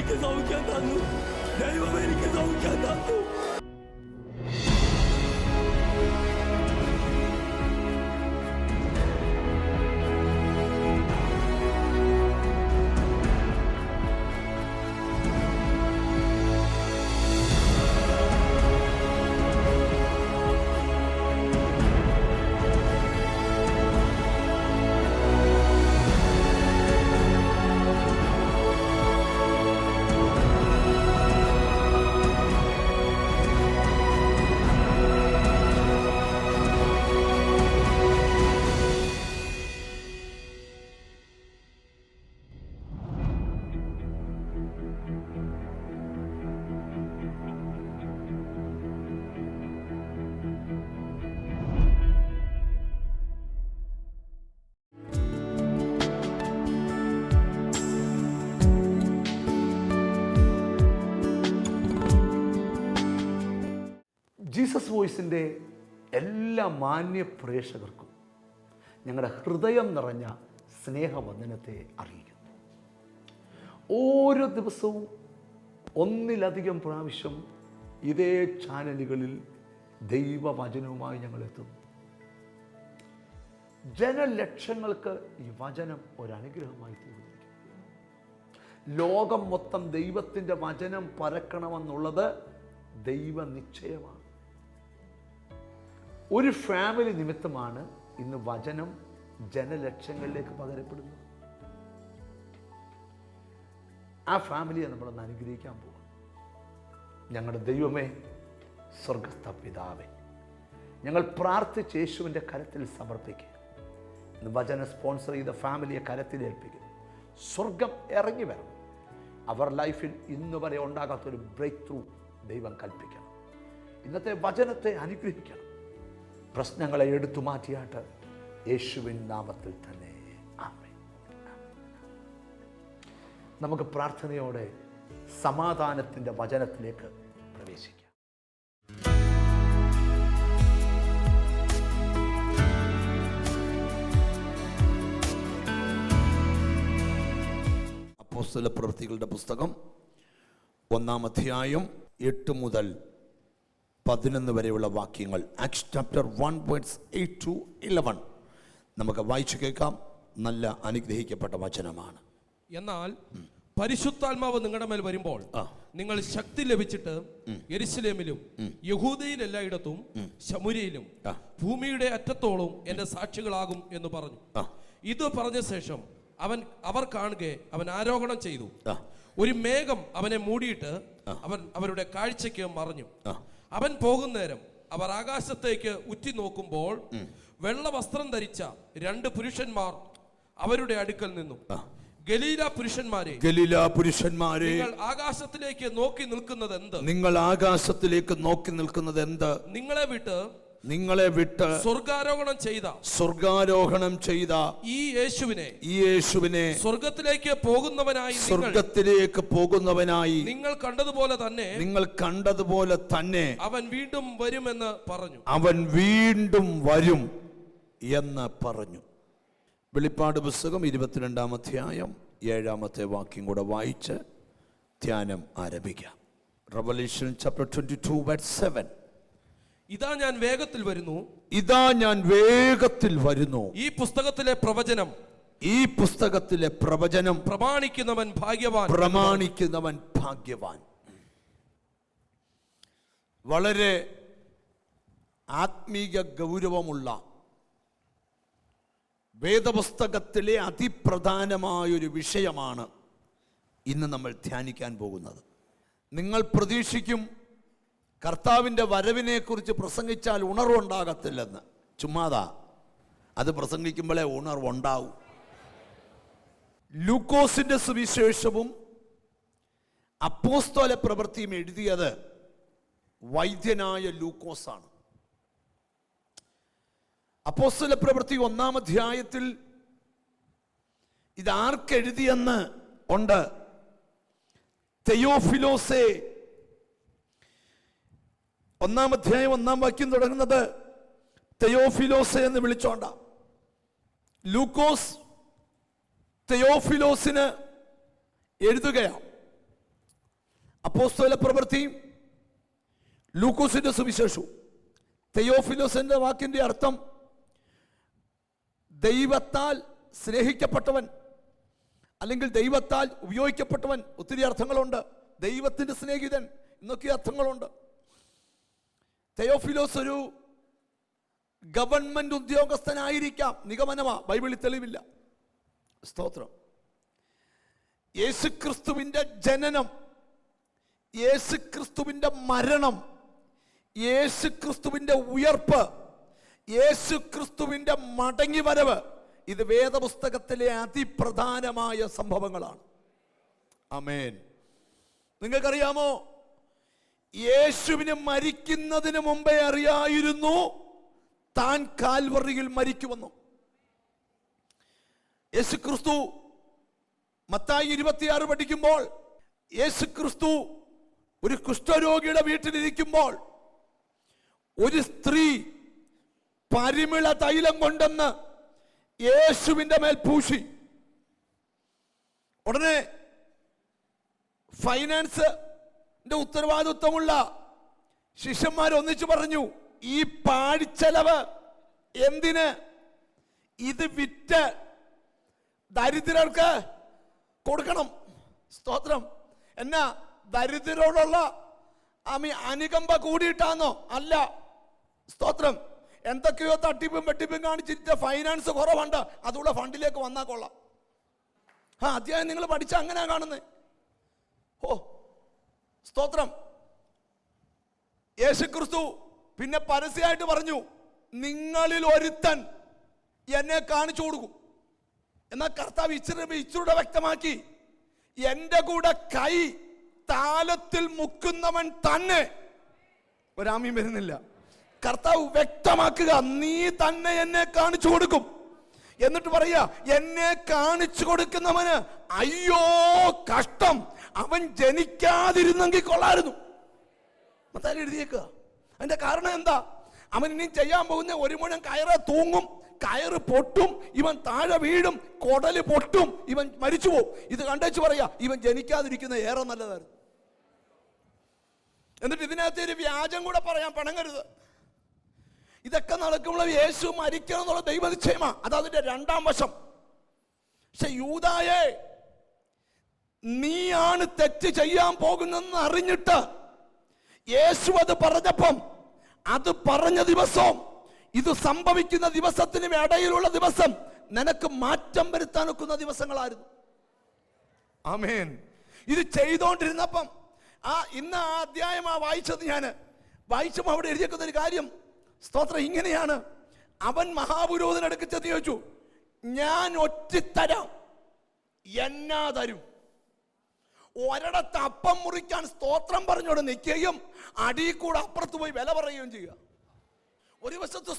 എനിക്ക് സൗഖ്യം തന്നു. ദൈവം എനിക്ക് സൗഖ്യം തന്നു. ജീസസ് വോയിസിൻ്റെ എല്ലാ മാന്യ പ്രേക്ഷകർക്കും ഞങ്ങളുടെ ഹൃദയം നിറഞ്ഞ സ്നേഹവന്ദനത്തെ അറിയിക്കുന്നു. ഓരോ ദിവസവും ഒന്നിലധികം പ്രാവശ്യം ഇതേ ചാനലുകളിൽ ദൈവവചനവുമായി ഞങ്ങൾ എത്തുന്നു. ജനലക്ഷങ്ങൾക്ക് ഈ വചനം ഒരനുഗ്രഹമായി തീർന്നിരിക്കുന്നു. ലോകം മൊത്തം ദൈവത്തിൻ്റെ വചനം പരക്കണമെന്നുള്ളത് ദൈവനിശ്ചയമാണ്. ഒരു ഫാമിലി നിമിത്തമാണ് ഇന്ന് വചനം ജനലക്ഷങ്ങളിലേക്ക് പകരപ്പെടുന്നത്. ആ ഫാമിലിയെ നമ്മളൊന്ന് അനുഗ്രഹിക്കാൻ പോകും. ഞങ്ങളുടെ ദൈവമേ, സ്വർഗസ്ഥ പിതാവേ, ഞങ്ങൾ പ്രാർത്ഥിച്ച് യേശുവിൻ്റെ കരത്തിൽ സമർപ്പിക്കുക. ഇന്ന് വചനം സ്പോൺസർ ചെയ്ത ഫാമിലിയെ കരത്തിലേൽപ്പിക്കുന്നു. സ്വർഗം ഇറങ്ങി വരണം. അവർ ലൈഫിൽ ഇന്ന് വരെ ഉണ്ടാകാത്തൊരു ബ്രേക്ക് ത്രൂ ദൈവം കൽപ്പിക്കണം. ഇന്നത്തെ വചനത്തെ അനുഗ്രഹിക്കണം. പ്രശ്നങ്ങളെ എടുത്തു മാറ്റിയാട്ട് യേശുവിൻ നാമത്തിൽ തന്നെ ആമേൻ. നമുക്ക് പ്രാർത്ഥനയോടെ സമാധാനത്തിൻ്റെ വചനത്തിലേക്ക് പ്രവേശിക്കാം. അപ്പോസ്തല പ്രവൃത്തികളുടെ പുസ്തകം 1-ാം അധ്യായം 8 മുതൽ 11 വരെയുള്ള വാക്യങ്ങൾ. ആക്ട്സ് ചാപ്റ്റർ 1:8-11 നമുക്ക് വായിച്ചു കേൾക്കാം. നല്ല അനുഗ്രഹിക്കപ്പെട്ട വചനമാണ്. എന്നാൽ പരിശുദ്ധാത്മാവ് നിങ്ങളുടെ മേൽ വരുമ്പോൾ നിങ്ങൾ ശക്തി ലഭിച്ചിട്ട് യെരുശലേമിലും യഹൂദയിൽ എല്ലായിടത്തും ശമൂര്യയിലും ഭൂമിയുടെ അറ്റത്തോളം എന്റെ സാക്ഷികളാകും എന്ന് പറഞ്ഞു. ഇത് പറഞ്ഞ ശേഷം അവർ കാണുകെ അവൻ ആരോഹണം ചെയ്തു. ഒരു മേഘം അവനെ മൂടിയിട്ട് അവൻ അവരുടെ കാഴ്ചയ്ക്ക് മറഞ്ഞു. അവൻ പോകുന്നേരം അവർ ആകാശത്തേക്ക് ഉറ്റി നോക്കുമ്പോൾ വെള്ള വസ്ത്രം ധരിച്ച 2 പുരുഷന്മാർ അവരുടെ അടുക്കൽ നിന്നു. ഗലീല പുരുഷന്മാരെ, നിങ്ങൾ ആകാശത്തിലേക്ക് നോക്കി നിൽക്കുന്നത് എന്ത്? നിങ്ങളെ വിട്ട് സ്വർഗാരോഹണം ചെയ്ത ഈ യേശുവിനെ സ്വർഗത്തിലേക്ക് പോകുന്നവനായി നിങ്ങൾ കണ്ടതുപോലെ തന്നെ അവൻ വീണ്ടും വരുമെന്ന് പറഞ്ഞു. വെളിപ്പാട് പുസ്തകം 22-ാം അധ്യായം 7-ാമത്തെ വാക്യം കൂടെ വായിച്ച് ധ്യാനം ആരംഭിക്കാം. Revelation chapter 22:7. ഇതാ ഞാൻ വേഗത്തിൽ വരുന്നു. ഈ പുസ്തകത്തിലെ പ്രവചനം പ്രമാണിക്കുന്നവൻ ഭാഗ്യവാൻ. വളരെ ആത്മീക ഗൗരവമുള്ള വേദപുസ്തകത്തിലെ അതിപ്രധാനമായൊരു വിഷയമാണ് ഇന്ന് നമ്മൾ ധ്യാനിക്കാൻ പോകുന്നത്. നിങ്ങൾ പ്രതീക്ഷിക്കും കർത്താവിൻ്റെ വരവിനെ കുറിച്ച് പ്രസംഗിച്ചാൽ ഉണർവുണ്ടാകത്തില്ലെന്ന്. ചുമ്മാതാ, അത് പ്രസംഗിക്കുമ്പോഴേ ഉണർവുണ്ടാവും. ലൂക്കോസിന്റെ സുവിശേഷവും അപ്പോസ്തല പ്രവൃത്തിയും എഴുതിയത് വൈദ്യനായ ലൂക്കോസാണ്. അപ്പോസ്തല പ്രവൃത്തി 1-ാം അധ്യായത്തിൽ ഇത് ആർക്കെഴുതിയെന്ന് ഉണ്ട്. തെയോഫിലോസേ, 1-ാം അധ്യായം 1-ാം വാക്യം തുടങ്ങുന്നത് തെയോഫിലോസേ എന്ന് വിളിച്ചോണ്ട. ലൂക്കോസ് തെയോഫിലോസിന് എഴുതുകയാണ്. അപ്പോസ്തല പ്രവൃത്തിയും ലൂക്കോസിന്റെ സുവിശേഷവും. തെയോഫിലോസിന്റെ വാക്കിന്റെ അർത്ഥം ദൈവത്താൽ സ്നേഹിക്കപ്പെട്ടവൻ, അല്ലെങ്കിൽ ദൈവത്താൽ ഉപയോഗിക്കപ്പെട്ടവൻ. ഒത്തിരി അർത്ഥങ്ങളുണ്ട്. ദൈവത്തിന്റെ സ്നേഹിതൻ എന്നൊക്കെ അർത്ഥങ്ങളുണ്ട്. തെയോഫിലോസ് ഒരു ഗവൺമെന്റ് ഉദ്യോഗസ്ഥനായിരിക്കാം, നിഗമനമാ, ബൈബിളിൽ തെളിവില്ല. സ്തോത്രം. യേശുക്രിസ്തുവിന്റെ ജനനം, യേശുക്രിസ്തുവിന്റെ മരണം, യേശുക്രിസ്തുവിന്റെ ഉയർപ്പ്, യേശുക്രിസ്തുവിന്റെ മടങ്ങിവരവ്, ഇത് വേദപുസ്തകത്തിലെ അതിപ്രധാനമായ സംഭവങ്ങളാണ്. ആമേൻ. നിങ്ങൾക്കറിയാമോ, യേശുവിന് മരിക്കുന്നതിന് മുമ്പേ അറിയായിരുന്നു താൻ കാൽവറിയിൽ മരിക്കുമെന്നും. യേശുക്രിസ്തു മത്തായി 26 പഠിക്കുമ്പോൾ, യേശുക്രിസ്തു ഒരു കുഷ്ഠരോഗിയുടെ വീട്ടിലിരിക്കുമ്പോൾ ഒരു സ്ത്രീ പരിമള തൈലം കൊണ്ടെന്ന് യേശുവിന്റെ മേൽ പൂശി. ഉടനെ ഫൈനാൻസിന്റെ ഉത്തരവാദിത്വമുള്ള ശിഷ്യന്മാർ ഒന്നിച്ചു പറഞ്ഞു, ഈ പാഴ്ചെലവ് എന്തിന്? ഇത് വിറ്റ് ദരിദ്രർക്ക് കൊടുക്കണം. സ്തോത്രം. എന്നാ ദരിദ്രരോടുള്ള അനുകമ്പ കൂടിയിട്ടാന്നോ? അല്ല. സ്തോത്രം. എന്തൊക്കെയോ തട്ടിപ്പും വെട്ടിപ്പും കാണിച്ചിട്ട് ഫൈനാൻസ് കുറവുണ്ട്, അതുള്ള ഫണ്ടിലേക്ക് വന്നാൽ കൊള്ളാം. അധ്യായം നിങ്ങൾ പഠിച്ച അങ്ങനെയാ കാണുന്നത്. ഓ സ്തോത്രം. യേശുക്രിസ്തു പിന്നെ പരസ്യമായിട്ട് പറഞ്ഞു, നിങ്ങളിൽ ഒരുത്തൻ എന്നെ കാണിച്ചു കൊടുക്കും. എന്നാൽ കർത്താവ് ഇച്ചിരൂടെ വ്യക്തമാക്കി, എന്റെ കൂടെ കൈ താലത്തിൽ മുക്കുന്നവൻ തന്നെ. ഒരാമയും വരുന്നില്ല. കർത്താവ് വ്യക്തമാക്കുക, നീ തന്നെ എന്നെ കാണിച്ചു കൊടുക്കും. എന്നിട്ട് പറയാ, എന്നെ കാണിച്ചു കൊടുക്കുന്നവന് അയ്യോ കഷ്ടം, അവൻ ജനിക്കാതിരുന്നെങ്കിൽ കൊള്ളായിരുന്നു. മത്തായി എഴുതിയേക്കുക. അതിന്റെ കാരണം എന്താ? അവൻ ഇനി ചെയ്യാൻ പോകുന്ന ഒരു മുഴം കയറ് തൂങ്ങും, കയറ് പൊട്ടും, ഇവൻ താഴെ വീഴും, കൊടല് പൊട്ടും, ഇവൻ മരിച്ചു പോകും. ഇത് കണ്ടേച്ച് പറയാ, ഇവൻ ജനിക്കാതിരിക്കുന്ന ഏറെ നല്ലതായിരുന്നു. എന്നിട്ട് ഇതിനകത്ത് ഒരു വ്യാജം കൂടെ പറയാൻ പണങ്ങരുത്. ഇതൊക്കെ നടക്കുമ്പോൾ യേശു മരിക്കണം എന്നുള്ള ദൈവനിശ്ചയമാ. അതതിന്റെ രണ്ടാം വശം. പക്ഷെ യൂദായെ, നീയാണ് തെറ്റ് ചെയ്യാൻ പോകുന്നെന്ന് അറിഞ്ഞിട്ട് യേശു അത് പറഞ്ഞപ്പം, അത് പറഞ്ഞ ദിവസവും ഇത് സംഭവിക്കുന്ന ദിവസത്തിനും ഇടയിലുള്ള ദിവസം നിനക്ക് മാറ്റം വരുത്താൻ ഒക്കുന്ന ദിവസങ്ങളായിരുന്നു. ആമേൻ. ഇത് ചെയ്തോണ്ടിരുന്നപ്പം ഇന്ന് ആ അധ്യായം വായിച്ചത് ഞാൻ വായിച്ചപ്പോൾ അവിടെ എഴുതിയേക്കുന്ന ഒരു കാര്യം, സ്തോത്രം, ഇങ്ങനെയാണ്. അവൻ മഹാപുരോഹിതനടുക്ക് ചെന്ന് ചോദിച്ചു, ഞാൻ ഒറ്റിത്തരാം, എന്നാ തരും? ഒരിടത്ത് അപ്പം മുറിക്കാൻ സ്തോത്രം പറഞ്ഞോടെ നിൽക്കുകയും അടിയിൽ കൂടെ അപ്പുറത്ത് പോയി വില പറയുകയും ചെയ്യുക. ഒരു വശത്ത്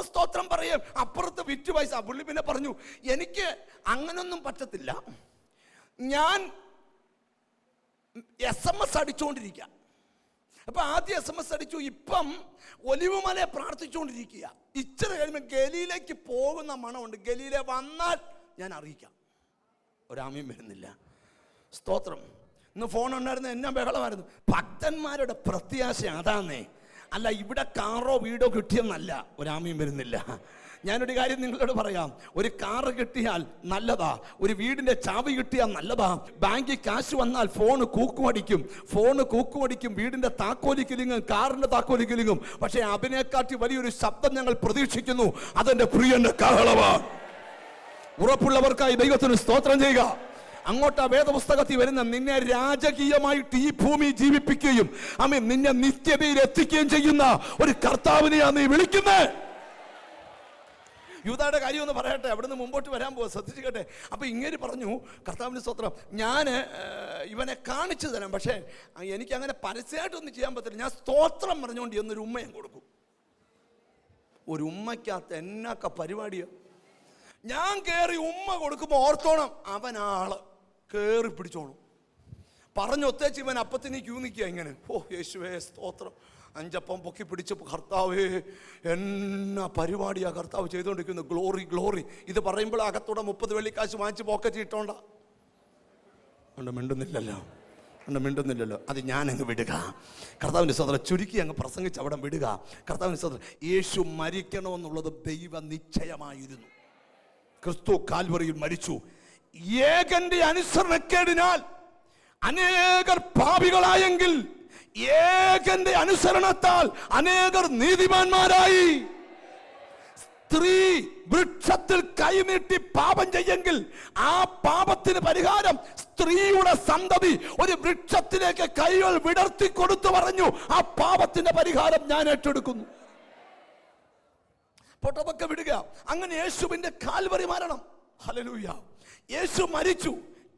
സ്തോത്രം പറയും, അപ്പുറത്ത് വിറ്റ് പൈസ. പുള്ളി പിന്നെ പറഞ്ഞു, എനിക്ക് അങ്ങനൊന്നും പറ്റത്തില്ല, ഞാൻ SMS അടിച്ചുകൊണ്ടിരിക്കുക. അപ്പൊ ആദ്യം SMS അടിച്ചു, ഇപ്പം ഒലിവുമലയെ പ്രാർത്ഥിച്ചുകൊണ്ടിരിക്കുക. ഇച്ചിരി കഴിയുമ്പോൾ ഗലീലേക്ക് പോകുന്ന മണമുണ്ട്, ഗലീലെ വന്നാൽ ഞാൻ അറിയിക്കാം. ഒരാമയും വരുന്നില്ല. സ്തോത്രം. ഇന്ന് ഫോൺ ഉണ്ടായിരുന്നു, എന്നാ ബഹളമായിരുന്നു. ഭക്തന്മാരുടെ പ്രത്യാശ അതാന്നേ, അല്ല ഇവിടെ കാറോ വീടോ കിട്ടിയെന്നല്ല. ഒരാമയും വരുന്നില്ല. ഞാനൊരു കാര്യം നിങ്ങളോട് പറയാം, ഒരു കാറ് കിട്ടിയാൽ നല്ലതാ, ഒരു വീടിന്റെ ചാവി കിട്ടിയാൽ നല്ലതാ. ബാങ്കിൽ കാശ് വന്നാൽ ഫോണ് കൂക്കുമടിക്കും, വീടിന്റെ താക്കോലിക്കലിങ്ങും കാറിന്റെ താക്കോലിക്കലിങ്ങും. പക്ഷെ അതിനെക്കാട്ടി വലിയൊരു ശബ്ദം ഞങ്ങൾ പ്രതീക്ഷിക്കുന്നു, അതെന്റെ പ്രിയന്റെ കാഹളമാണ്. ഉറപ്പുള്ളവർക്കായി ദൈവത്തിന് സ്തോത്രം ചെയ്യുക. അങ്ങോട്ട് ആ വേദപുസ്തകത്തിൽ വരുന്ന നിന്നെ രാജകീയമായിട്ട് ഈ ഭൂമി ജീവിപ്പിക്കുകയും നിന്നെ നിത്യതയിൽ എത്തിക്കുകയും ചെയ്യുന്ന ഒരു കർത്താവിനെയാണ് നീ വിളിക്കുന്നത്. യൂദായുടെ കാര്യം ഒന്ന് പറയട്ടെ, അവിടുന്ന് മുമ്പോട്ട് വരാൻ പോവാ, ശ്രദ്ധിച്ചിട്ടെ. അപ്പൊ ഇങ്ങനെ പറഞ്ഞു, കർത്താവിന്റെ സ്തോത്രം, ഞാൻ ഇവനെ കാണിച്ചു തരാം, പക്ഷേ എനിക്ക് അങ്ങനെ പരസ്യമായിട്ടൊന്നും ചെയ്യാൻ പറ്റില്ല. ഞാൻ സ്തോത്രം പറഞ്ഞുകൊണ്ട് എന്നൊരു ഉമ്മയും കൊടുക്കും. ഒരു ഉമ്മയ്ക്കകത്ത് എന്നൊക്കെ പരിപാടിയാണ്. ഞാൻ കയറി ഉമ്മ കൊടുക്കുമ്പോൾ ഓർത്തോണം, അവനാള് കയറി പിടിച്ചോണം. പറഞ്ഞൊത്തേച്ച് ഇവൻ അപ്പത്തിന് ക്യൂ നിൽക്കുക ഇങ്ങനെ. ഓ യേശുവേ സ്തോത്രം, 5 അപ്പം പൊക്കി പിടിച്ചപ്പോൾ കർത്താവേ എന്നാ പരിപാടിയാ കർത്താവ് ചെയ്തുകൊണ്ടിരിക്കുന്നു. Glory glory. ഇത് പറയുമ്പോൾ അകത്തൂടെ 30 വെള്ളിക്കാശ് വാങ്ങിച്ച് പോക്കറ്റ് ഇട്ടോണ്ട. മിണ്ടുന്നില്ലല്ലോ. ഒന്നും മിണ്ടുന്നില്ലല്ലോ. അത് ഞാനങ്ങ് വിടുക. കർത്താവിൻ്റെ സഹോദരൻ ചുരുക്കി അങ്ങ് പ്രസംഗിച്ച് അവിടെ വിടുക. കർത്താവിൻ്റെ സഹോദരൻ, യേശു മരിക്കണമെന്നുള്ളത് ദൈവ നിശ്ചയമായിരുന്നു. ക്രിസ്തു കാൽവറിയിൽ മരിച്ചു. ഏകന്റെ അനുസരണക്കേടിനാൽ അനേകർ പാപികളായെങ്കിൽ ഏകന്റെ അനുസരണത്താൽ അനേകർ നീതിമാന്മാരായി. സ്ത്രീ വൃക്ഷത്തിൽ കൈനീട്ടി പാപം ചെയ്യെങ്കിൽ ആ പാപത്തിന് പരിഹാരം സ്ത്രീയുടെ സന്തതി ഒരു വൃക്ഷത്തിലേക്ക് കൈകൾ വിടർത്തി കൊടുത്തു പറഞ്ഞു, ആ പാപത്തിന്റെ പരിഹാരം ഞാൻ ഏറ്റെടുക്കുന്നു. പൊട്ടതൊക്കെ വിടുക. അങ്ങനെ യേശുവിന്റെ കാൽവറി മരണം, ഹല്ലേലൂയ, യേശു മരിച്ചു,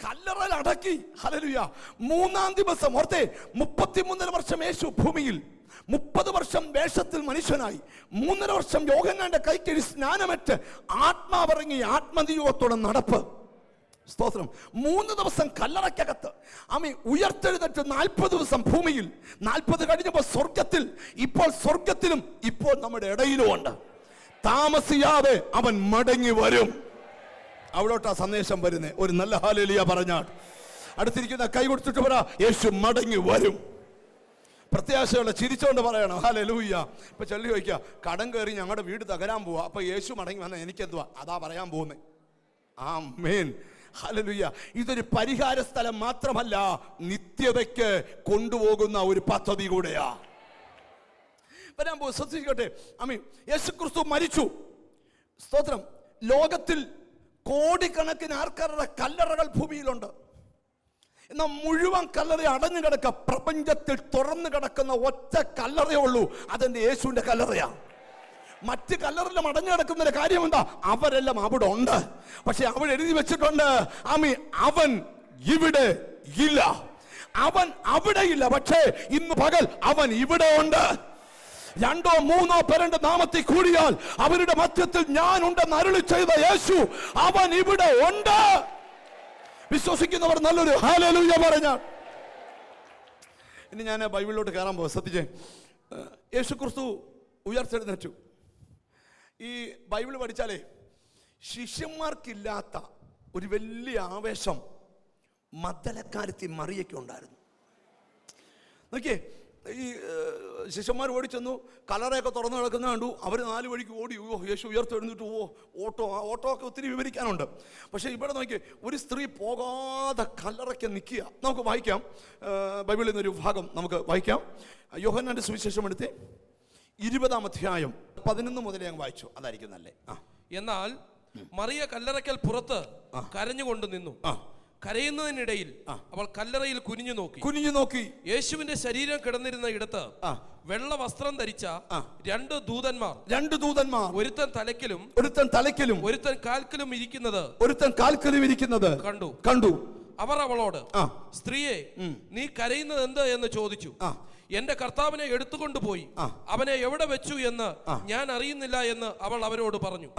കല്ലറയിൽ അടക്കി, ഹല്ലേലൂയ. 3-ാം ദിവസം, ഓർത്തേ, 33 വർഷം യേശു ഭൂമിയിൽ, 30 വർഷം വേഷത്തിൽ മനുഷ്യനായി, 3.5 വർഷം യോഹന്നാന്റെ കൈക്കഴി സ്നാനമേറ്റ് ആത്മാവിറങ്ങി ആത്മനിയോഗത്തോടെ നടപ്പ്. സ്തോത്രം. 3 ദിവസം കല്ലറയ്ക്കകത്ത്, ആമേൻ. ഉയർത്തെഴുന്നേറ്റ് 40 ദിവസം ഭൂമിയിൽ, 40 കഴിഞ്ഞപ്പോൾ സ്വർഗത്തിൽ, ഇപ്പോൾ സ്വർഗത്തിലും ഇപ്പോൾ നമ്മുടെ ഇടയിലും ഉണ്ട്. താമസിയാതെ അവൻ മടങ്ങി വരും. അവിടോട്ടാ സന്ദേശം വരുന്നേ. ഒരു നല്ല ഹല്ലേലൂയ പറഞ്ഞാൽ അടുത്തിരിക്കുന്ന കൈ കൊടുത്തിട്ട് പറ, യേശു മടങ്ങി വരും. പ്രത്യാശയോടെ ചിരിച്ചോണ്ട് പറയണം ഹല്ലേലൂയ. ഇപ്പൊ ചൊല്ലി ചോദിക്കുക, കടം കയറി ഞങ്ങളുടെ വീട് തകരാൻ പോവാ, അപ്പൊ യേശു മടങ്ങി വന്ന എനിക്കെന്തുവാ? അതാ പറയാൻ പോകുന്നേ. ആമേൻ, ഹല്ലേലൂയ. ഇതൊരു പരിഹാര സ്ഥലം മാത്രമല്ല, നിത്യതയ്ക്ക് കൊണ്ടുപോകുന്ന ഒരു പദ്ധതി കൂടെയാ. വരാൻ പോകും. ശ്രദ്ധിക്കട്ടെ. ആമേൻ. യേശു ക്രിസ്തു മരിച്ചു. സ്തോത്രം. ലോകത്തിൽ കോടിക്കണക്കിന് ആൾക്കാരുടെ കല്ലറകൾ ഭൂമിയിലുണ്ട്. എന്നാൽ മുഴുവൻ കല്ലറ അടഞ്ഞു കിടക്ക. പ്രപഞ്ചത്തിൽ തുറന്നു കിടക്കുന്ന ഒറ്റ കല്ലറയേ ഉള്ളൂ, അതെന്റെ യേശുവിന്റെ കല്ലറയാ. മറ്റ് കല്ലറെല്ലാം അടഞ്ഞു കിടക്കുന്നതിന്റെ കാര്യം എന്താ? അവരെല്ലാം അവിടെ ഉണ്ട്. പക്ഷെ അവിടെ എഴുതി വെച്ചിട്ടുണ്ട്, ആമീൻ, അവൻ ഇവിടെ ഇല്ല. അവൻ അവിടെ ഇല്ല, പക്ഷേ ഇന്ന് പകൽ അവൻ ഇവിടെ ഉണ്ട്. 2-3 പേരുടെ നാമത്തിൽ കൂടിയാൽ അവരുടെ മധ്യത്തിൽ ഞാൻ ഉണ്ടെന്ന് അരുളി ചെയ്ത യേശു, അവൻ ഇവിടെ ഉണ്ട്. വിശ്വസിക്കുന്നവർ നല്ലൊരു ഹല്ലേലൂയ പറഞ്ഞാൽ. ഇനി ഞാൻ ബൈബിളിലോട്ട് കയറാൻ പോകും. ശ്രദ്ധിച്ചേ. യേശു ക്രിസ്തു ഉയർത്തെഴുന്നേറ്റു. ഈ ബൈബിൾ പഠിച്ചാലേ ശിഷ്യന്മാർക്കില്ലാത്ത ഒരു വലിയ ആവേശം മഗ്ദലക്കാരത്തി മറിയയ്ക്ക് ഉണ്ടായിരുന്നു. നോക്കിയേ, ഈ ശിഷ്യന്മാർ ഓടിച്ചെന്നു, കല്ലറയൊക്കെ തുറന്നു കിടക്കുന്ന കണ്ടു. അവർ 4 വഴിക്ക് ഓടി. ഓ, യേശു ഉയർത്തെഴുന്നിട്ട് ഓട്ടോ ഒക്കെ ഒത്തിരി വിവരിക്കാനുണ്ട്. പക്ഷേ ഇവിടെ നോക്കിയേ, ഒരു സ്ത്രീ പോകാതെ കല്ലറയ്ക്ക് നിൽക്കുക. നമുക്ക് വായിക്കാം, ബൈബിളിൽ നിന്നൊരു ഭാഗം നമുക്ക് വായിക്കാം. യോഹന്നാന്റെ സുവിശേഷം എടുത്തേ, 20-ാം അധ്യായം 11 മുതലേ അങ്ങ് വായിച്ചു, അതായിരിക്കും നല്ലേ. എന്നാൽ മറിയ കല്ലറയ്ക്കൽ പുറത്ത് കരഞ്ഞുകൊണ്ട് നിന്നു. കരയുന്നതിനിടയിൽ അവൾ കല്ലറയിൽ കുനിഞ്ഞു നോക്കി. യേശുവിന്റെ ശരീരം കിടന്നിരുന്ന ഇടത്ത് വെള്ള വസ്ത്രം ധരിച്ച 2 ദൂതന്മാർ, ഒരുത്തൻ തലയ്ക്കലും ഒരുത്തൻ കാൽക്കലും ഇരിക്കുന്നത് കണ്ടു. അവർ അവളോട്, സ്ത്രീയെ, നീ കരയുന്നത് എന്ത് എന്ന് ചോദിച്ചു. എന്റെ കർത്താവിനെ എടുത്തുകൊണ്ടുപോയി അവനെ എവിടെ വെച്ചു എന്ന് ഞാൻ അറിയുന്നില്ല എന്ന് അവൾ അവരോട് പറഞ്ഞു.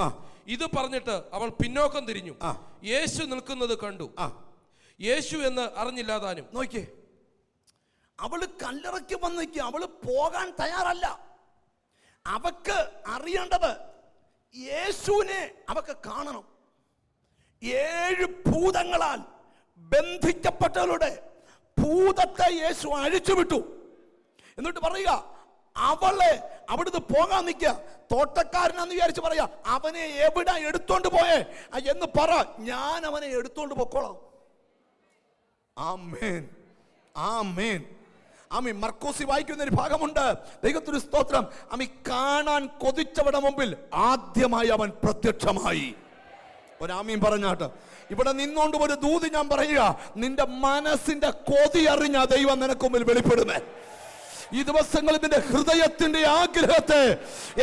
ഇത് പറഞ്ഞിട്ട് അവൾ പിന്നോക്കം തിരിഞ്ഞു. യേശു നിൽക്കുന്നത് കണ്ടു. യേശു എന്ന് അറിഞ്ഞില്ല താനും. നോക്കിയേ, അവള് കല്ലറയ്ക്ക് വന്നിക്ക്, അവള് പോകാൻ തയ്യാറല്ല. അവക്ക് അറിയേണ്ടത് യേശുവിനെ അവക്ക് കാണണം. 7 ഭൂതങ്ങളാൽ ബന്ധിക്കപ്പെട്ടവരുടെ ഭൂതത്തെ യേശു അഴിച്ചുവിട്ടു. എന്നിട്ട് പറയുക, അവളെ അവിടുന്ന് പോകാൻ നിൽക്കുക. തോട്ടക്കാരനാന്ന് വിചാരിച്ച് പറയാ, അവനെ എവിടെ എടുത്തോണ്ട് പോയേ എന്ന് പറ, ഞാൻ അവനെ എടുത്തോണ്ട് പൊക്കോളാം. ആമേൻ, ആമേൻ, ആമീൻ. മർക്കോസി വായിക്കുന്ന ഒരു ഭാഗമുണ്ട്. ദൈവത്തിന് സ്തോത്രം. ആമീൻ. കാണാൻ കൊതിച്ചവരുടെ മുമ്പിൽ ആദ്യമായി അവൻ പ്രത്യക്ഷമായി. ഒരാമീൻ പറഞ്ഞാട്ട്. ഇവിടെ നിന്നോണ്ട് ഒരു ദൂത് ഞാൻ പറയുക, നിന്റെ മനസ്സിന്റെ കൊതി അറിഞ്ഞ ദൈവം നിനക്ക് മുമ്പിൽ വെളിപ്പെടുമേ. ഈ ദിവസങ്ങളിൽ നിന്റെ ഹൃദയത്തിന്റെ ആഗ്രഹത്തെ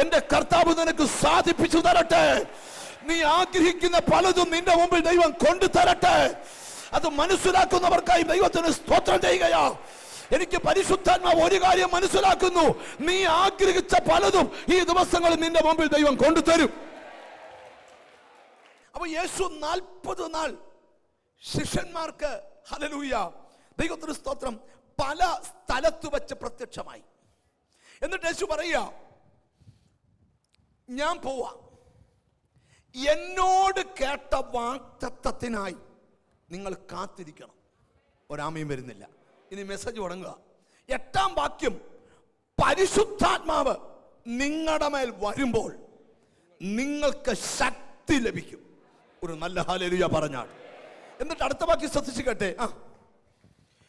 എന്റെ കർത്താവ് നിനക്ക് സാധിപ്പിച്ചു തരട്ടെ. നീ ആഗ്രഹിക്കുന്ന പലതും നിന്റെ മുമ്പിൽ ദൈവം കൊണ്ടു തരട്ടെ. അത് മനസ്സിലാക്കുന്നവർക്കായി ദൈവത്തിന് സ്തോത്രം ചെയ്യുകയാ. എനിക്ക് പരിശുദ്ധാത്മാവ് ഒരു കാര്യം മനസ്സിലാക്കുന്നു, നീ ആഗ്രഹിച്ച പലതും ഈ ദിവസങ്ങളിൽ നിന്റെ മുമ്പിൽ ദൈവം കൊണ്ടുതരും. അപ്പൊ യേശു 40 നാൾ ശിഷ്യന്മാർക്ക്, ഹല്ലേലൂയ, ദൈവത്തിന് സ്തോത്രം, പല സ്ഥലത്ത് വെച്ച് പ്രത്യക്ഷമായി. എന്നിട്ട് യേശു പറയുക, ഞാൻ പോവാ, എന്നോട് കേട്ട വാഗ്ദത്തത്തിനായി നിങ്ങൾ കാത്തിരിക്കണം. ഒരാമയും വരുന്നില്ല. ഇനി മെസ്സേജ് തുടങ്ങുക. 8-ാം വാക്യം, പരിശുദ്ധാത്മാവ് നിങ്ങളുടെ മേൽ വരുമ്പോൾ നിങ്ങൾക്ക് ശക്തി ലഭിക്കും. ഒരു നല്ല ഹല്ലേലൂയ പറഞ്ഞാൽ. എന്നിട്ട് അടുത്ത വാക്യം ശ്രദ്ധിച്ചു കേട്ടെ.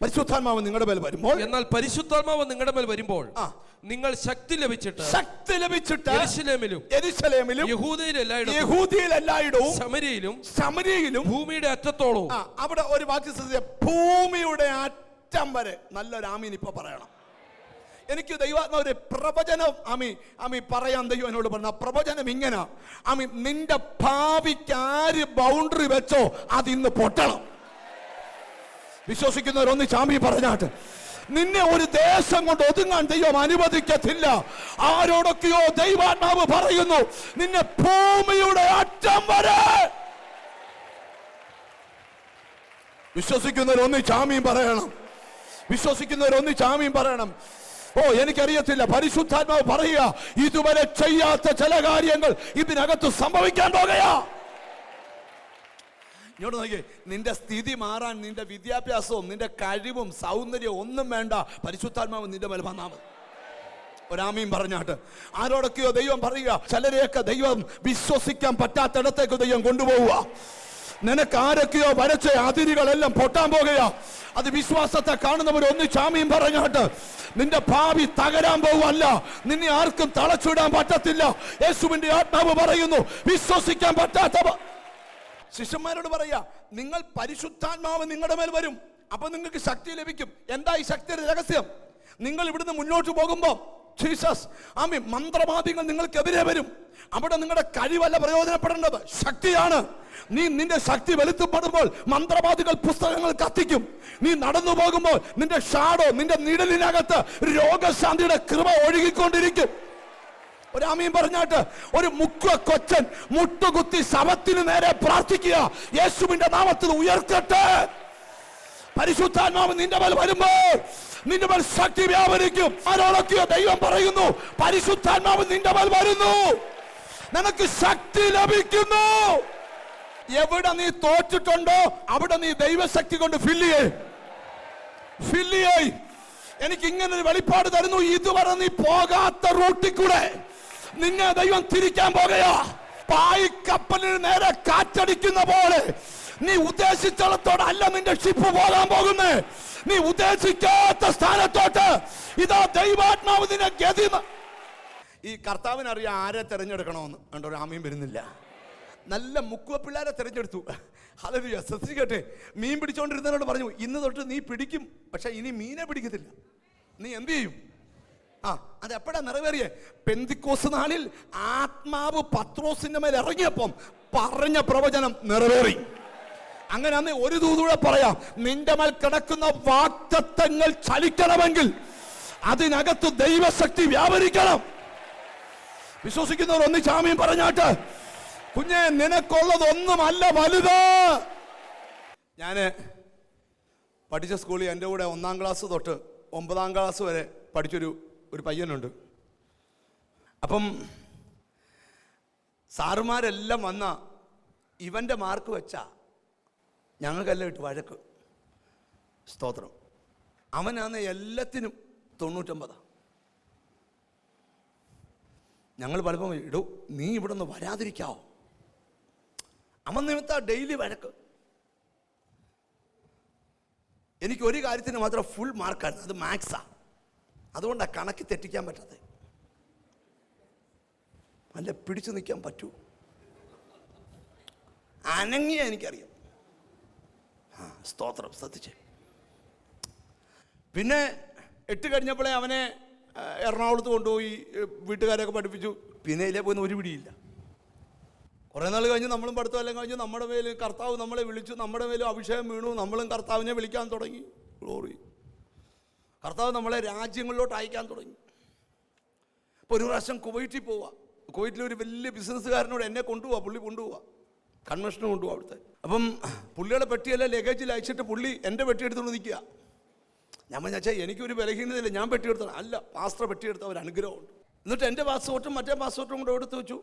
പരിശുദ്ധാത്മാവ് നിങ്ങളുടെ മേൽ വരുമ്പോൾ, എന്നാൽ പരിശുദ്ധാത്മാവ് നിങ്ങളുടെ മേൽ വരുമ്പോൾ നിങ്ങൾ ശക്തി ലഭിച്ചിട്ട് യെരൂശലേമിലും യഹൂദയിലെല്ലായിടവും ശമര്യയിലും ഭൂമിയുടെ അറ്റത്തോളം. അവിടെ ഒരു വാക്യം ശ്രദ്ധിച്ച, ഭൂമിയുടെ അറ്റം വരെ. നല്ലൊരു ആമീൻ ഇപ്പൊ പറയണം. എനിക്ക് ദൈവാത്മാവിന്റെ പ്രവചനം പറയാൻ ദൈവം എന്നോട് പറഞ്ഞ പ്രവചനം ഇങ്ങനെ, നിന്റെ ഭാവിക്ക് ആര് ബൗണ്ടറി വെച്ചോ അതിന്ന് പൊട്ടണം. വിശ്വസിക്കുന്നവരൊന്ന് ചാമി പറഞ്ഞാട്ട്, നിന്നെ ഒരു ദേശം കൊണ്ട് ഒതുങ്ങാൻ ദൈവം അനുവദിക്കത്തില്ല. ആരോടൊക്കെയോ ദൈവാത്മാവ് പറയുന്നു, നിന്നെ ഭൂമിയുടെ അറ്റം വരെ. വിശ്വസിക്കുന്നവരൊന്ന് ചാമിയും പറയണം. വിശ്വസിക്കുന്നവരൊന്ന് ചാമിയും പറയണം. എനിക്കറിയത്തില്ല, പരിശുദ്ധാത്മാവ് പറയുക, ഇതുവരെ ചെയ്യാത്ത ചില കാര്യങ്ങൾ ഇതിനകത്ത് സംഭവിക്കാൻ പോകുകയാ. ഇങ്ങോട്ട് നോക്കിയേ, നിന്റെ സ്ഥിതി മാറാൻ നിന്റെ വിദ്യാഭ്യാസവും നിന്റെ കഴിവും സൗന്ദര്യവും ഒന്നും വേണ്ട. പരിശുദ്ധാത്മാവ് നിന്റെ മേൽ വന്നാൽ മതി. ഒരാമീൻ പറഞ്ഞാട്ട്. ആരോടൊക്കെയോ ദൈവം പറയുക, ചിലരെയൊക്കെ ദൈവം വിശ്വസിക്കാൻ പറ്റാത്തിടത്തേക്ക് ദൈവം കൊണ്ടുപോവുക. നിനക്ക് ആരൊക്കെയോ വരച്ച അതിരുകളെല്ലാം പൊട്ടാൻ പോകുക. അത് വിശ്വാസത്തെ കാണുന്നവർ ഒന്ന് ചാമീൻ പറഞ്ഞാട്ട്. നിന്റെ ഭാവി തകരാൻ പോവല്ല. നിന്നെ ആർക്കും തളച്ചിടാൻ പറ്റത്തില്ല. യേശുവിന്റെ ആത്മാവ് പറയുന്നു, വിശ്വസിക്കാൻ പറ്റാത്തവ. ശിഷ്യന്മാരോട് പറയാ, നിങ്ങൾ പരിശുദ്ധാത്മാവ് നിങ്ങളുടെ മേൽ വരും, അപ്പൊ നിങ്ങൾക്ക് ശക്തി ലഭിക്കും. എന്താ ഈ ശക്തിയുടെ രഹസ്യം? നിങ്ങൾ ഇവിടുന്ന് മുന്നോട്ട് പോകുമ്പോൾ മന്ത്രവാദികൾ നിങ്ങൾക്കെതിരെ വരും. അവിടെ നിങ്ങളുടെ കഴിവല്ല പ്രയോജനപ്പെടേണ്ടത്, ശക്തിയാണ്. നിന്റെ ശക്തി വെളുത്തപ്പെടുമ്പോൾ മന്ത്രവാദികൾ പുസ്തകങ്ങൾ കത്തിക്കും. നീ നടന്നു പോകുമ്പോൾ നിന്റെ ഷാഡോ, നിന്റെ നിഴലിനകത്ത് രോഗശാന്തിയുടെ കൃപ ഒഴുകിക്കൊണ്ടിരിക്കും. ഒരാമീൻ പറഞ്ഞാട്ട്, ഒരു മുഖ്യ കൊച്ചൻ മുട്ടുകുത്തി ശവത്തിന് നേരെ പ്രാർത്ഥിക്കുക, യേശുവിന്റെ നാമത്തിൽ ഉയർത്തട്ടെ. പരിശുദ്ധാത്മാവ് നിന്റെ മേൽ വരുമ്പോൾ നിന്റെ മേൽ ശക്തി വ്യാപരിക്കും. ആരോടൊക്കെയോ ദൈവം പറയുന്നു, പരിശുദ്ധാത്മാവ് നിന്റെ മേൽ വരുന്നു, നിനക്ക് ശക്തി ലഭിക്കുന്നു. എവിടെ നീ തോറ്റിട്ടുണ്ടോ അവിടെ നീ ദൈവശക്തി കൊണ്ട് ഫില്ല് ചെയ്യ്. എനിക്ക് ഇങ്ങനെ ഒരു വെളിപ്പാട് തരുന്നു. ഇതുവരെ നീ പോകാത്ത റൂട്ടിൽ കൂടെ നിന്നെ ദൈവം തിരിക്കാൻ പോകുകയാ. പായ്ക്കപ്പലിന് നേരെ കാറ്റടിക്കുന്ന പോലെ നീ ഉദ്ദേശിച്ചിടത്തോടല്ല നിന്റെ ഷിപ്പ് പോകാൻ പോകുന്നേ. നീ ഉദ്ദേശിക്കാത്ത സ്ഥാനത്തോട്ട് ഇതാ ദൈവാത്മാവ് നിന്നെ ഗതി. ഈ കർത്താവിനറിയാം ആരെ തെരഞ്ഞെടുക്കണമെന്ന്. കണ്ടോ, ആമീൻ വരുന്നില്ല. നല്ല മുക്കുവ പിള്ളേരെ തെരഞ്ഞെടുത്തു. ഹല്ലേലൂയ. ശ്രദ്ധിക്കട്ടെ, മീൻ പിടിച്ചോണ്ടിരുന്നവരോട് പറഞ്ഞു, ഇന്ന് തൊട്ട് നീ പിടിക്കും, പക്ഷെ ഇനി മീനെ പിടിക്കത്തില്ല. നീ എന്ത് ചെയ്യും? അത് എപ്പോഴാ നിറവേറിയേ? പെന്തിക്കോസ് നാളിൽ ആത്മാവ് പത്രോസിന്റെ മേൽ ഇറങ്ങിയപ്പം പറഞ്ഞ പ്രവചനം നിറവേറി. അങ്ങനെ അന്ന് ഒരു ദൂതൂടെ പറയാം, നിന്റെ മേൽ കിടക്കുന്ന വാഗ്ദത്തങ്ങൾ ചലിക്കണമെങ്കിൽ അതിനകത്ത് ദൈവശക്തി വ്യാപരിക്കണം. വിശ്വസിക്കുന്നവർ ഒന്ന് ചാമിയും പറഞ്ഞാട്ട്, കുഞ്ഞെ നിനക്കുള്ളതൊന്നുമല്ല വലുത്. ഞാന് പഠിച്ച സ്കൂളിൽ എൻ്റെ കൂടെ 1-ാം ക്ലാസ് തൊട്ട് 9-ാം ക്ലാസ് വരെ പഠിച്ചൊരു പയ്യനുണ്ട്. അപ്പം സാറുമാരെല്ലാം വന്ന ഇവൻ്റെ മാർക്ക് വെച്ചാ ഞങ്ങൾക്കെല്ലാം ഇട്ട് വഴക്ക്. സ്തോത്രം. അവനാന്ന് എല്ലാത്തിനും 99. ഞങ്ങൾ പലപ്പോൾ ഇടൂ, നീ ഇവിടെ നിന്ന് വരാതിരിക്കാവോ? അവൻ നിമിത്ത ഡെയിലി വഴക്ക്. എനിക്ക് ഒരു കാര്യത്തിന് മാത്രം ഫുൾ മാർക്കാണ്, അത് മാത്സാ. അതുകൊണ്ടാണ് കണക്ക് തെറ്റിക്കാൻ പറ്റാതെ. അല്ല, പിടിച്ചു നിൽക്കാൻ പറ്റൂ. അനങ്ങിയ എനിക്കറിയാം. സ്തോത്രം. ശ്രദ്ധിച്ചേ. പിന്നെ 8 കഴിഞ്ഞപ്പോഴേ അവനെ എറണാകുളത്ത് കൊണ്ടുപോയി വീട്ടുകാരെയൊക്കെ പഠിപ്പിച്ചു. പിന്നെ ഇതിലേ പോയി ഒരു പിടിയില്ല. കുറേ നാൾ കഴിഞ്ഞ് നമ്മളും പഠിത്തമെല്ലാം കഴിഞ്ഞ് നമ്മുടെ മേൽ കർത്താവ് നമ്മളെ വിളിച്ചു, നമ്മുടെ മേലും അഭിഷേകം വീണു, നമ്മളും കർത്താവിനെ വിളിക്കാൻ തുടങ്ങി. ഗ്ലോറി. കർത്താവ് നമ്മളെ രാജ്യങ്ങളിലോട്ട് അയക്കാൻ തുടങ്ങി. ഇപ്പോൾ ഒരു പ്രാവശ്യം കുവൈറ്റിൽ പോവുക. കുവൈറ്റിലൊരു വലിയ ബിസിനസ്സുകാരനോട് എന്നെ കൊണ്ടുപോവാ, പുള്ളി കൊണ്ടുപോവാ, കൺവെൻഷന് കൊണ്ടുപോവാ അവിടുത്തെ. അപ്പം പുള്ളിയുടെ പെട്ടിയെല്ലാം ലഗേജിൽ അയച്ചിട്ട് പുള്ളി എൻ്റെ പെട്ടി എടുത്തുകൊണ്ട് നിൽക്കുക. ഞാൻ പറഞ്ഞാൽ എനിക്കൊരു ബലഹീനതയില്ല, ഞാൻ പെട്ടിയെടുത്താണ്. അല്ല, പാസ്റ്റർ പെട്ടിയെടുത്ത ഒരു അനുഗ്രഹമുണ്ട്. എന്നിട്ട് എൻ്റെ പാസ്പോർട്ടും മറ്റേ പാസ്പോർട്ടും കൂടെ എടുത്ത് വെച്ചു.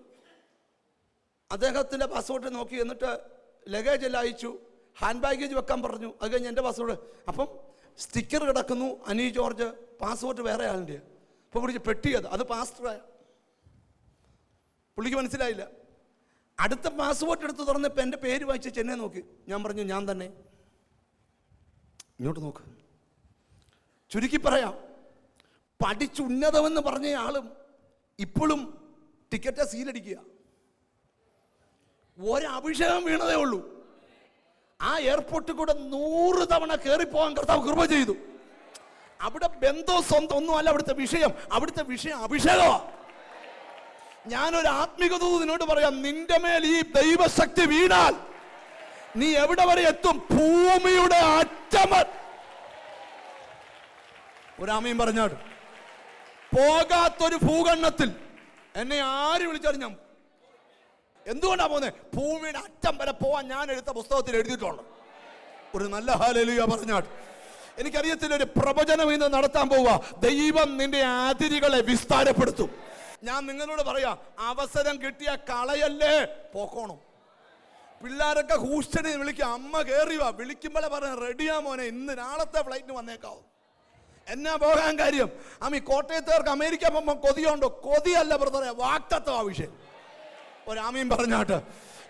അദ്ദേഹത്തിൻ്റെ പാസ്പോർട്ട് നോക്കി, എന്നിട്ട് ലഗേജ് എല്ലാം അയച്ചു. ഹാൻഡ് ബാഗേജ് വെക്കാൻ പറഞ്ഞു. അത് കഴിഞ്ഞ് എൻ്റെ പാസ്പോർട്ട്. അപ്പം സ്റ്റിക്കർ കിടക്കുന്നു, അനി ജോർജ്, പാസ്പോർട്ട് വേറെ ആളിൻ്റെ. അപ്പോൾ പിടിച്ച് പെട്ടിയത്, അത് പാസ്റ്ററായ പുള്ളിക്ക് മനസ്സിലായില്ല. അടുത്ത പാസ്പോർട്ട് എടുത്ത് തുറന്നപ്പോൾ എൻ്റെ പേര് വായിച്ച് ചെന്നൈ നോക്കി. ഞാൻ പറഞ്ഞു, ഞാൻ തന്നെ. ഇങ്ങോട്ട് നോക്ക്. ചുരുക്കി പറയാം, പഠിച്ചുന്നതമെന്ന് പറഞ്ഞ ആളും ഇപ്പോഴും ടിക്കറ്റ് സീലടിക്കുക. ഒരഭിഷേകം വീണതേ ഉള്ളൂ. ആ എയർപോർട്ടിൽ കൂടെ 100 തവണ കയറിപ്പോകാൻ കർത്താവ് കൃപ ചെയ്തു. അവിടെ ബന്ധോ സ്വന്തം ഒന്നുമല്ല അവിടുത്തെ വിഷയം. അവിടുത്തെ വിഷയം അഭിഷേകമാണ്. ഞാനൊരു ആത്മീക ദൂതനോട് പറയാം, നിന്റെ മേൽ ഈ ദൈവശക്തി വീണാൽ നീ എവിടെ വരെ എത്തും? ഭൂമിയുടെ അറ്റം. ഒരാമയും പറഞ്ഞാട്. പോകാത്തൊരു ഭൂഖണ്ഡത്തിൽ എന്നെ ആര് വിളിച്ചാലും ഞാൻ എന്തുകൊണ്ടാ പോകുന്നത്? ഭൂമിയുടെ അറ്റം വരെ പോവാൻ ഞാൻ എടുത്ത പുസ്തകത്തിൽ എഴുതിയിട്ടുള്ളു. ഒരു നല്ല ഹല്ലേലൂയ പറഞ്ഞാട്. എനിക്കറിയത്തില്ല, ഒരു പ്രവചനം ഇന്ന് നടത്താൻ പോവുക. ദൈവം നിന്റെ അതിരുകളെ വിസ്താരപ്പെടുത്തും. ഞാൻ നിങ്ങളോട് പറയാം, അവസരം കിട്ടിയ കളയല്ലേ, പോക്കോണം. പിള്ളേരൊക്കെ ഹൂസ്റ്റണിൽ വിളിക്കുക, അമ്മ കയറി വാ. വിളിക്കുമ്പോഴേ പറഞ്ഞ റെഡിയാ മോനെ, ഇന്ന് നാളത്തെ ഫ്ലൈറ്റിന് വന്നേക്കാവും. എന്നാ പോകാൻ കാര്യം? അമ്മി കോട്ടയത്തുകാർക്ക് അമേരിക്ക പോകുമ്പോൾ കൊതിയുണ്ടോ? കൊതിയല്ല ബ്രദറെ, വാക്തത്വം ആവശ്യം. ഒരാമയും പറഞ്ഞാട്ട്.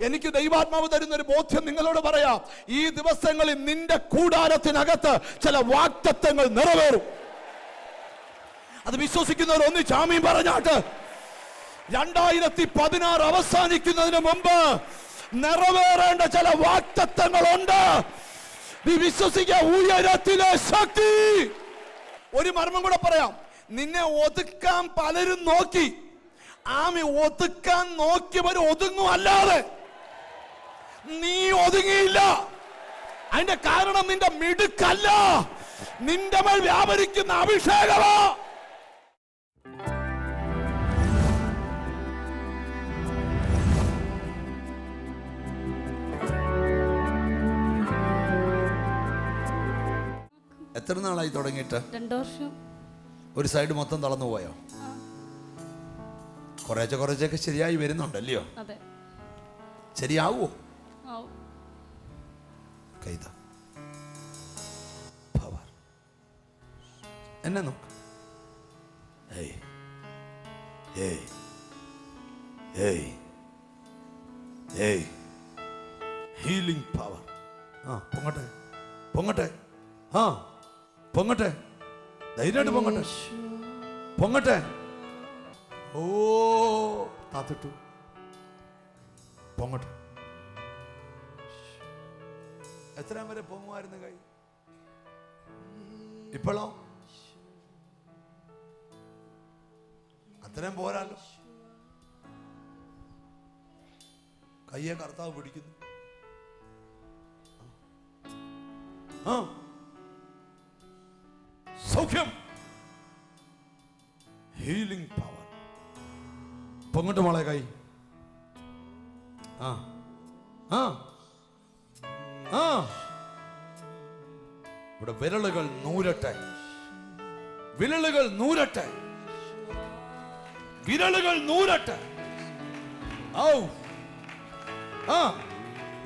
എനിക്ക് ദൈവാത്മാവ് തരുന്നൊരു ബോധ്യം നിങ്ങളോട് പറയാം. ഈ ദിവസങ്ങളിൽ നിന്റെ കൂടാരത്തിനകത്ത് ചില വാക്തത്വങ്ങൾ നിറവേറും. അത് വിശ്വസിക്കുന്നവർ ഒന്നിച്ച് ആമീൻ പറഞ്ഞാട്ട്. 2016 അവസാനിക്കുന്നതിന് മുമ്പ് നിറവേറേണ്ട ചില വാക്തത്വങ്ങളുണ്ട്. നീ വിശ്വസിക്കുക. ഉയരത്തിലെ ശക്തി. ഒരു മർമ്മം കൂടെ പറയാം. നിന്നെ ഒതുക്കാൻ പലരും നോക്കി. ആമി ഒതുക്കാൻ നോക്കിയവർ ഒതുങ്ങും, അല്ലാതെ നീ ഒതുങ്ങിയില്ല. അതിന്റെ കാരണം നിന്റെ മിടുക്കല്ല, നിന്റെ മേൽ വ്യാപരിക്കുന്ന അഭിഷേകമാ. എത്ര നാളായി തുടങ്ങിയിട്ട്? 2 വർഷം. ഒരു സൈഡ് മൊത്തം തളർന്നു പോയോ? കുറച്ചൊക്കെ ശരിയായി വരുന്നുണ്ടല്ലയോ? അതെ. ശരിയാവോ? ആവും. കൈത പവർ എന്നെ നോക്ക്. ഏയ് ഏയ് ഏയ് ഏയ് ഹീലിംഗ് പവർ. പൊങ്ങട്ടെ പൊങ്ങട്ടെ. പൊങ്ങട്ടെ. ധൈര്യമായിട്ട് പൊങ്ങട്ടെ. പൊങ്ങട്ടെ. ഓ താത്തിട്ടു. പൊങ്ങട്ടെ. എത്രയും വരെ പൊങ്ങുമായിരുന്നു കൈ? ഇപ്പോഴോ? അത്രയും പോരാലോ. കയ്യെ കർത്താവ് പിടിക്കുന്നു. സൗഖ്യം. Healing power. പൊങ്ങട്ട് മോളെ കൈ. ഇവിടെ വിരലുകൾ നൂരട്ടെ. വിരലുകൾ നൂരട്ടെ. വിരലുകൾ നൂരട്ടെ.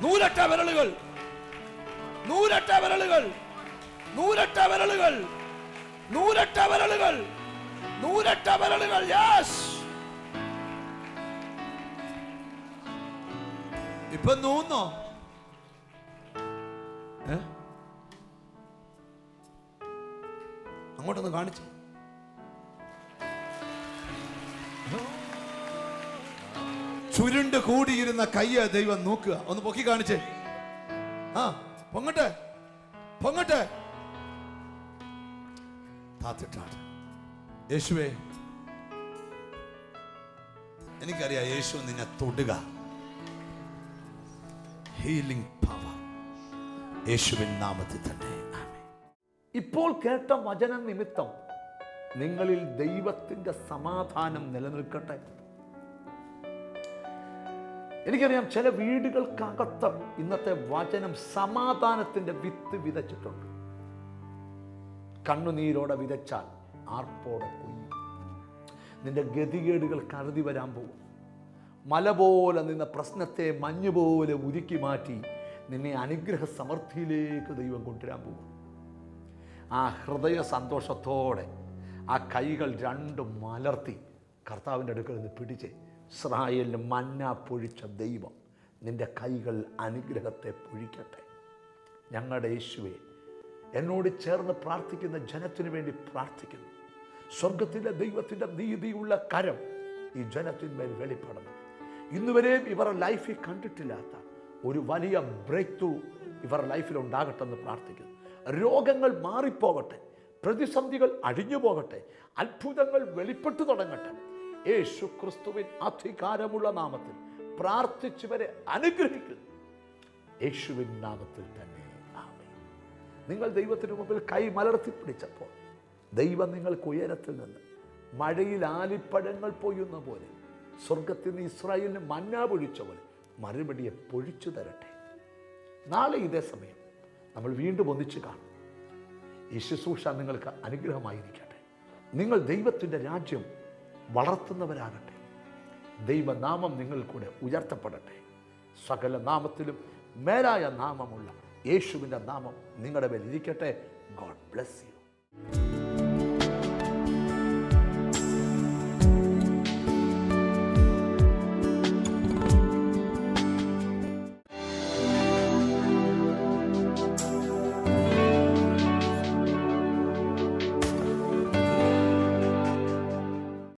നൂരട്ടെ വിരലുകൾ. നൂരട്ടെ വിരലുകൾ. നൂരട്ടെ വിരലുകൾ. നൂരട്ടെ വിരലുകൾ. നൂരട്ടെ വിരലുകൾ. യെസ്. ഇപ്പൊ നൂന്നോ? അങ്ങോട്ടൊന്ന് കാണിച്ചു. ചുരുണ്ട് കൂടിയിരുന്ന കയ്യ ദൈവം നോക്കുക. ഒന്ന് പൊക്കി കാണിച്ചേ. പൊങ്ങട്ടെ പൊങ്ങട്ടെ. താത്തിട്ടാണ്. യേശുവേ, എനിക്കറിയാം യേശു നിന്നെ തൊടുക. ഹീലിംഗ് പവർ യേശുവിൻ നാമത്തിൽ തന്നെ. ഇപ്പോൾ കേട്ട വചന നിമിത്തം നിങ്ങളിൽ ദൈവത്തിന്റെ സമാധാനം നിലനിൽക്കട്ടെ. എനിക്കറിയാം ചില വീടുകൾക്കകത്ത് ഇന്നത്തെ വചനം സമാധാനത്തിന്റെ വിത്ത് വിതച്ചിട്ടുണ്ട്. കണ്ണുനീരോടെ വിതച്ചാൽ ആർപ്പോടെ കൊയ്യും. നിന്റെ ഗതികേടുകൾ കരുതി വരാൻ പോകും. മല പോലെ നിന്ന പ്രശ്നത്തെ മഞ്ഞുപോലെ ഉരുക്കി മാറ്റി നിന്നെ അനുഗ്രഹ സമൃദ്ധിയിലേക്ക് ദൈവം കൊണ്ടുവരാൻ പോകും. ആ ഹൃദയ സന്തോഷത്തോടെ ആ കൈകൾ രണ്ടും മലർത്തി കർത്താവിൻ്റെ അടുക്കൽ നിന്ന് പിടിച്ച്, ഇസ്രായേലിന് മന്ന പൊഴിച്ച ദൈവം നിൻ്റെ കൈകൾ അനുഗ്രഹത്തെ പൊഴിക്കട്ടെ. ഞങ്ങളുടെ യേശുവേ, എന്നോട് ചേർന്ന് പ്രാർത്ഥിക്കുന്ന ജനത്തിനു വേണ്ടി പ്രാർത്ഥിക്കുന്നു. സ്വർഗത്തിലെ ദൈവത്തിൻ്റെ നീതിയുള്ള കരം ഈ ജനത്തിന്മേൽ വെളിപ്പെടണം. ഇന്നുവരെയും ഇവരുടെ ലൈഫിൽ കണ്ടിട്ടില്ലാത്ത ഒരു വലിയ ബ്രേക്ക് ത്രൂ ഇവരുടെ ലൈഫിൽ ഉണ്ടാകട്ടെന്ന് പ്രാർത്ഥിക്കുന്നു. രോഗങ്ങൾ മാറിപ്പോകട്ടെ, പ്രതിസന്ധികൾ അഴിഞ്ഞു പോകട്ടെ, അത്ഭുതങ്ങൾ വെളിപ്പെട്ടു തുടങ്ങട്ടെ. യേശു ക്രിസ്തുവിൻ അധികാരമുള്ള നാമത്തിൽ പ്രാർത്ഥിച്ചവരെ അനുഗ്രഹിക്കുന്നു. യേശുവിൻ നാമത്തിൽ തന്നെ ആമേൻ. നിങ്ങൾ ദൈവത്തിന് മുമ്പിൽ കൈ മലർത്തി പിടിച്ചപ്പോൾ ദൈവം നിങ്ങൾക്ക് ഉയരത്തിൽ നിന്ന് മഴയിൽ ആലിപ്പഴങ്ങൾ പൊയ്യുന്ന പോലെ, സ്വർഗത്തിൽ നിന്ന് ഇസ്രായേലിന് മന്ന പൊഴിച്ച പോലെ മറുപടിയെ പൊഴിച്ചു തരട്ടെ. നാളെ ഇതേ സമയം നമ്മൾ വീണ്ടും ഒന്നിച്ച് കാണും. ഈ ശുശ്രൂഷ നിങ്ങൾക്ക് അനുഗ്രഹമായിരിക്കട്ടെ. നിങ്ങൾ ദൈവത്തിൻ്റെ രാജ്യം വളർത്തുന്നവരാകട്ടെ. ദൈവനാമം നിങ്ങൾ കൂടെ ഉയർത്തപ്പെടട്ടെ. സകല നാമത്തിലും മേലായ നാമമുള്ള യേശുവിൻ്റെ നാമം നിങ്ങളുടെ മേൽ ഇരിക്കട്ടെ. God bless you.